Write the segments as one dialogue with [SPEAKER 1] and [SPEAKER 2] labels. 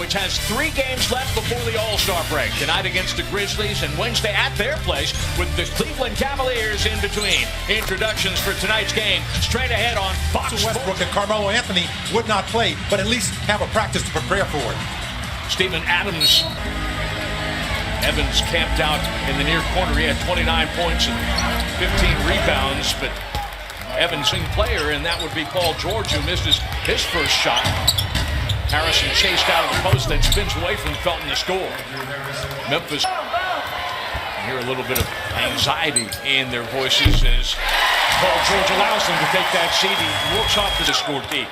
[SPEAKER 1] which has 3 games left before the All-Star break. Tonight against the Grizzlies and Wednesday at their place with the Cleveland Cavaliers in between. Introductions for tonight's game straight ahead on Fox
[SPEAKER 2] Westbrook and Carmelo Anthony would not play, but at least have a practice to prepare for it.
[SPEAKER 1] Steven Adams. Evans camped out in the near corner. He had 29 points and 15 rebounds, but Evans in player, and that would be Paul George, who missed his first shot. Harrison chased out of the post, then spins away from Felton to score. Memphis. You hear a little bit of anxiety in their voices as Paul George allows them to take that seat. He works off the score deep.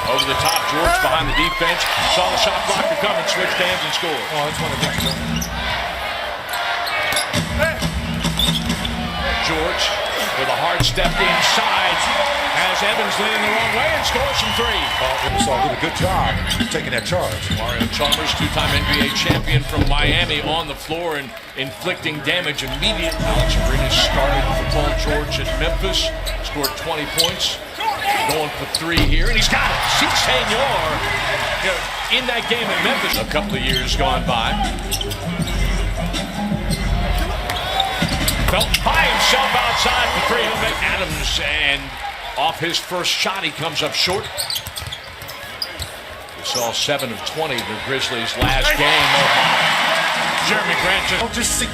[SPEAKER 1] Over the top, George behind the defense. Saw the shot blocker come and switched hands and scored.
[SPEAKER 2] Oh, that's one of the things.
[SPEAKER 1] George with a hard step inside. Has Evans leaning the wrong way and scores from 3.
[SPEAKER 2] Saul did a good job taking that charge.
[SPEAKER 1] Mario Chalmers, 2-time NBA champion from Miami, on the floor and inflicting damage immediately. Alex Abrines started for Paul George at Memphis. Scored 20 points. Going for 3 here, and he's got it. See Senor in that game at Memphis. A couple of years gone by. Felt by himself outside for 3. He'll make Adams, and off his first shot, he comes up short. We saw 7 of 20 the Grizzlies' last game. Jeremy Grant
[SPEAKER 2] just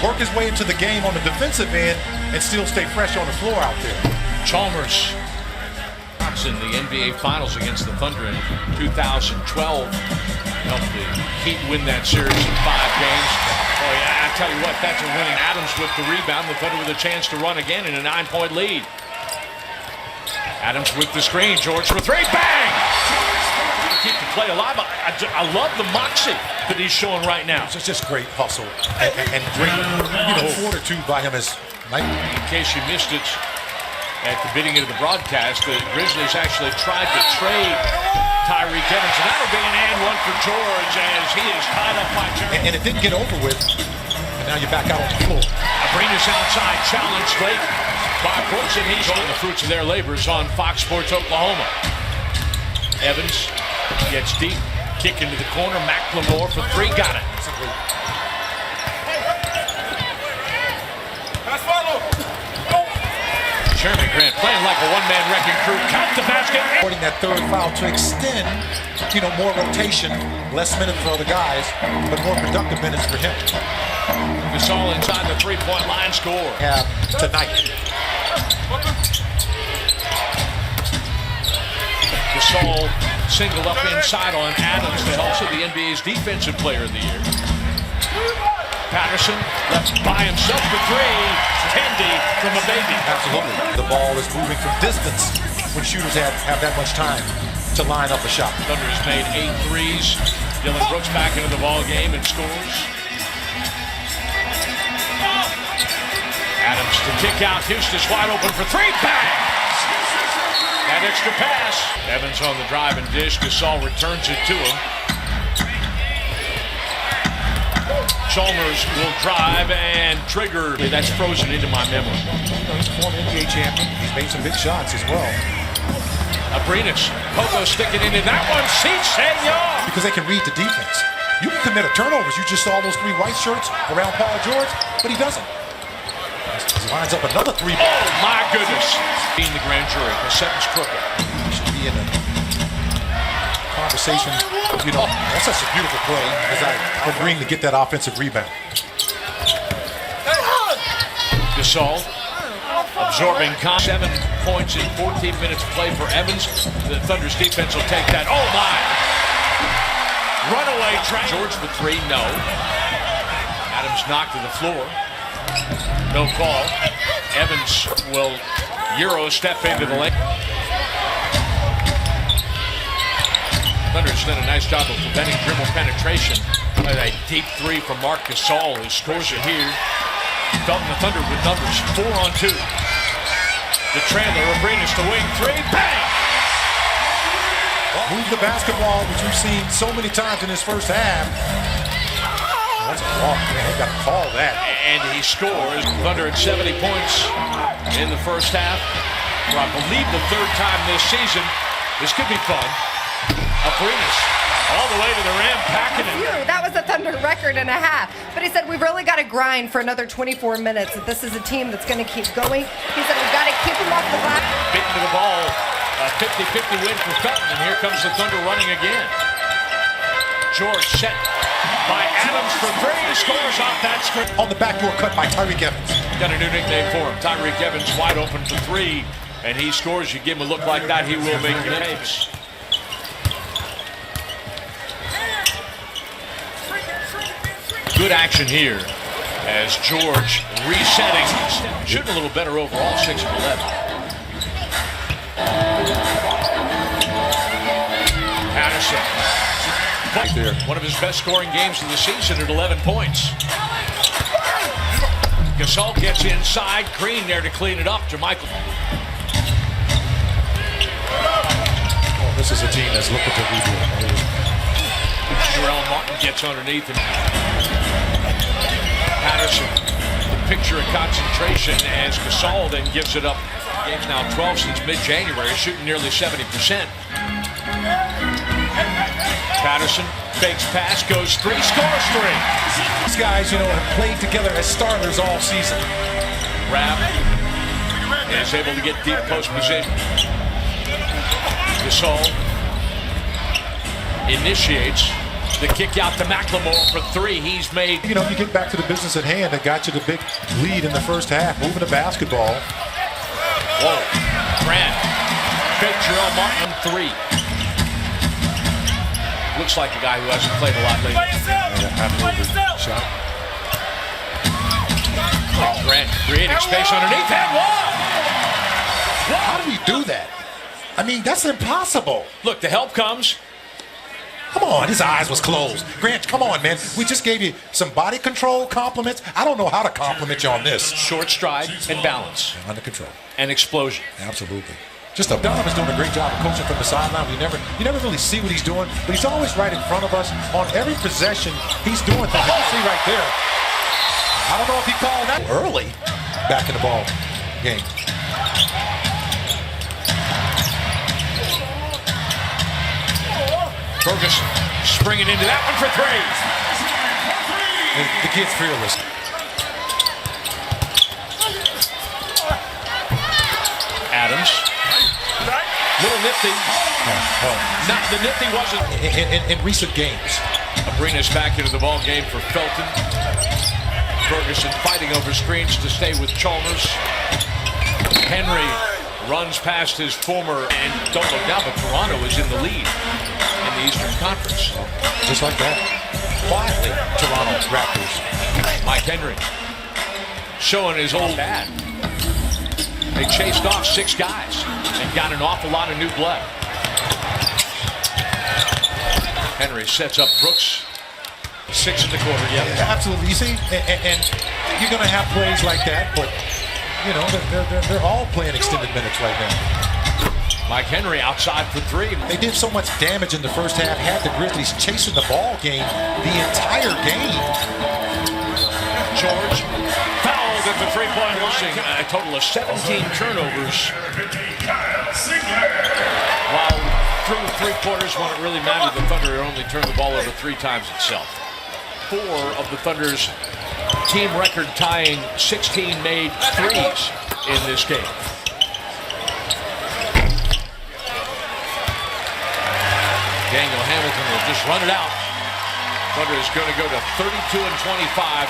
[SPEAKER 2] work his way into the game on the defensive end and still stay fresh on the floor out there.
[SPEAKER 1] Chalmers in the NBA Finals against the Thunder in 2012. Helped the Heat win that series in 5 games. Oh yeah, I tell you what, that's a winning. Adams with the rebound. The Thunder with a chance to run again in a 9-point lead. Adams with the screen. George for 3. Bang! Keep the play alive. I love the moxie that he's showing right now.
[SPEAKER 2] It's just great hustle and great fortitude by him.
[SPEAKER 1] In case you missed it, at the beginning of the broadcast, the Grizzlies actually tried to trade Tyreke Evans, and that'll be an and 1 for George as he is tied up by Jeremy.
[SPEAKER 2] And it didn't get over with, and now you're back out on the floor.
[SPEAKER 1] Abrines outside, challenged late by Brooks, and he's on the fruits of their labors on Fox Sports Oklahoma. Evans gets deep, kick into the corner, McLemore for 3, got it. Jeremy Grant playing like a one-man wrecking crew. Count the basket.
[SPEAKER 2] Supporting that 3rd foul to extend, more rotation, less minutes for other guys, but more productive minutes for him.
[SPEAKER 1] Gasol inside the 3-point line, score.
[SPEAKER 2] Tonight.
[SPEAKER 1] Gasol singled up inside on Adams, and also the NBA's Defensive Player of the Year. Patterson left by himself for 3. Kendi from a baby.
[SPEAKER 2] Absolutely. The ball is moving from distance when shooters have that much time to line up a shot.
[SPEAKER 1] Thunder has made 8 threes. Dylan Brooks back into the ball game and scores. Adams to kick out. Houston wide open for 3. Bang! That extra pass. Evans on the drive and dish. Gasol returns it to him. Chalmers will drive and trigger. That's frozen into my memory.
[SPEAKER 2] He's a former NBA champion. He's made some big shots as well.
[SPEAKER 1] Abrines, Pogo sticking into that one. See Senor!
[SPEAKER 2] Because they can read the defense. You can commit a turnovers. You just saw those 3 white shirts around Paul George, but he doesn't. He lines up another 3.
[SPEAKER 1] Oh my goodness! Being the grand jury, the sentence crooked.
[SPEAKER 2] He should be in a conversation. That's such a beautiful play as I'm agreeing to get that offensive rebound.
[SPEAKER 1] Gasol absorbing 7 points in 14 minutes of play for Evans. The Thunder's defense will take that. Oh my! Runaway track. George for 3, no. Adams knocked to the floor. No call. Evans will Euro step into the lane. Thunder has done a nice job of preventing dribble penetration. A deep 3 from Marc Gasol. His scores are here. Felton the Thunder with numbers. 4 on 2. The trailer, Abrines to wing 3. Bang!
[SPEAKER 2] Move the basketball, which we've seen so many times in this first half. That's a walk, man. They got to call that.
[SPEAKER 1] And he scores. Thunder at 70 points in the first half. For I believe the 3rd time this season. This could be fun. Abrinas all the way to the rim, packing it.
[SPEAKER 3] That was a Thunder record and a half. But he said, we've really got to grind for another 24 minutes. That this is a team that's going to keep going. He said, we've got to keep them off the glass.
[SPEAKER 1] Bitten to the ball. A 50-50 win for Felton. And here comes the Thunder running again. George set by Adams for three. Scores off that screen.
[SPEAKER 2] On the backdoor cut by Tyreek Evans.
[SPEAKER 1] Got a new nickname for him. Tyreek Evans wide open for three. And he scores. You give him a look like that, he will make your tapes. Good action here as George resetting. Shooting a little better overall, 6 of 11. Patterson. Right there. One of his best scoring games of the season at 11 points. Gasol gets inside. Green there to clean it up. Jermichael.
[SPEAKER 2] Oh, this is a team that's looking to rebuild.
[SPEAKER 1] Jarrell Martin gets underneath him. Patterson, the picture of concentration as Gasol then gives it up. Game's now 12 since mid-January, shooting nearly 70%. Patterson fakes pass, goes three, scores three.
[SPEAKER 2] These guys, have played together as starters all season.
[SPEAKER 1] Rabb is able to get deep post position. Gasol initiates the kick out to McLemore for three. He's made.
[SPEAKER 2] You get back to the business at hand that got you the big lead in the first half, moving the basketball.
[SPEAKER 1] Whoa. Grant. Fake Jarrell Martin on three. Looks like a guy who hasn't played a lot lately.
[SPEAKER 2] Shot.
[SPEAKER 1] Grant creating space underneath and one.
[SPEAKER 2] How do we do that? I mean, that's impossible.
[SPEAKER 1] Look, the help comes.
[SPEAKER 2] Come on, his eyes was closed. Grant, come on, man. We just gave you some body control compliments. I don't know how to compliment you on this.
[SPEAKER 1] Short stride and balance.
[SPEAKER 2] Under control.
[SPEAKER 1] And explosion.
[SPEAKER 2] Absolutely. Donovan's doing a great job of coaching from the sideline. You never really see what he's doing, but he's always right in front of us. On every possession, he's doing things. You can see right there. I don't know if he called that early back in the ball game.
[SPEAKER 1] Ferguson springing into that one for three.
[SPEAKER 2] The kid's fearless.
[SPEAKER 1] Adams. Little nifty. Not the nifty wasn't.
[SPEAKER 2] In recent games.
[SPEAKER 1] Abrinas back into the ball game for Felton. Ferguson fighting over screens to stay with Chalmers. Henry runs past his former, and don't look now, but Toronto is in the lead in the Eastern Conference.
[SPEAKER 2] Just like that. Quietly, Toronto Raptors.
[SPEAKER 1] Mike Henry showing his old dad. They chased off 6 guys and got an awful lot of new blood. Henry sets up Brooks. 6 in the quarter, yeah.
[SPEAKER 2] Absolutely. You see, and you're going to have plays like that, but, they're all playing extended minutes right now.
[SPEAKER 1] Mike Henry outside for three.
[SPEAKER 2] They did so much damage in the first half, had the Grizzlies chasing the ball game the entire game.
[SPEAKER 1] George fouled at the three-point line. A total of 17 turnovers. While through 3 quarters, when it really mattered, the Thunder only turned the ball over 3 times itself. 4 of the Thunder's team record tying 16 made threes in this game. Daniel Hamilton will just run it out. Thunder is going to go to 32-25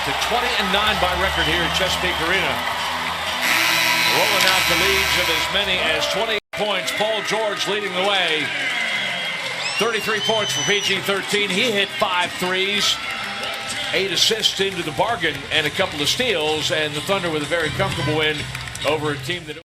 [SPEAKER 1] to 20-9 by record here at Chesapeake Arena. Rolling out the leads of as many as 20 points. Paul George leading the way. 33 points for PG-13. He hit 5 threes. 8 assists into the bargain and a couple of steals, and the Thunder with a very comfortable win over a team that